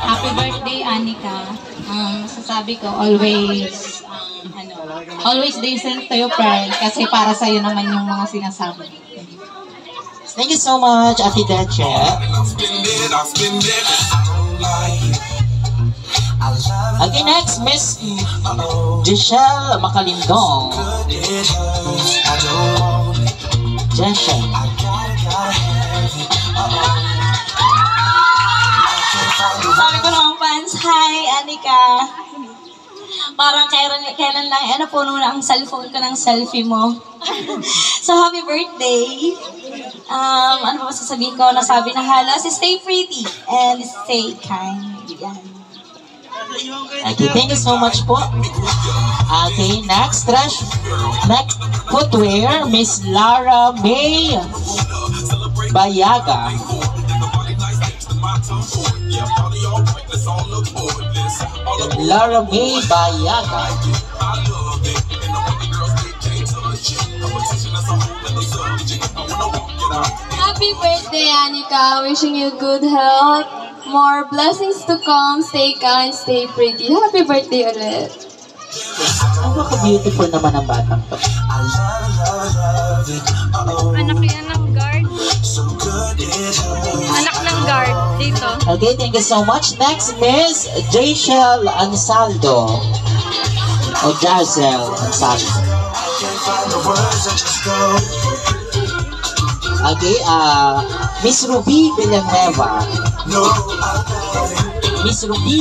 Happy birthday, Anika. Masasabi ko, always, always listen to your friend kasi para sa'yo naman yung mga sinasabi. Thank you so much, Ate Deche. Okay, next, Miss Giselle Macalindong. Giselle. Sabi ko naman fans, hi Anika. Parang kailan lang, puno na ang cellphone ko ng selfie mo. So happy birthday. Ano ba sasabihin ko? Nasabi na halos, stay pretty and stay kind. Yan. Okay, thank you so much po. Okay, next, next footwear, Miss Lara May Bayaga. Lara May Bayaga. Happy birthday, Anika. Wishing you good health, more blessings to come, stay kind, stay pretty. Happy birthday ulit. Napaka-beautiful naman ang batang to. Anak yan ng guard. Anak ng guard dito. Okay, thank you so much. Next, Miss Jachel Ansaldo. O Jacel Ansaldo. Okay, Miss Ruby Villanueva. Miss Ruby.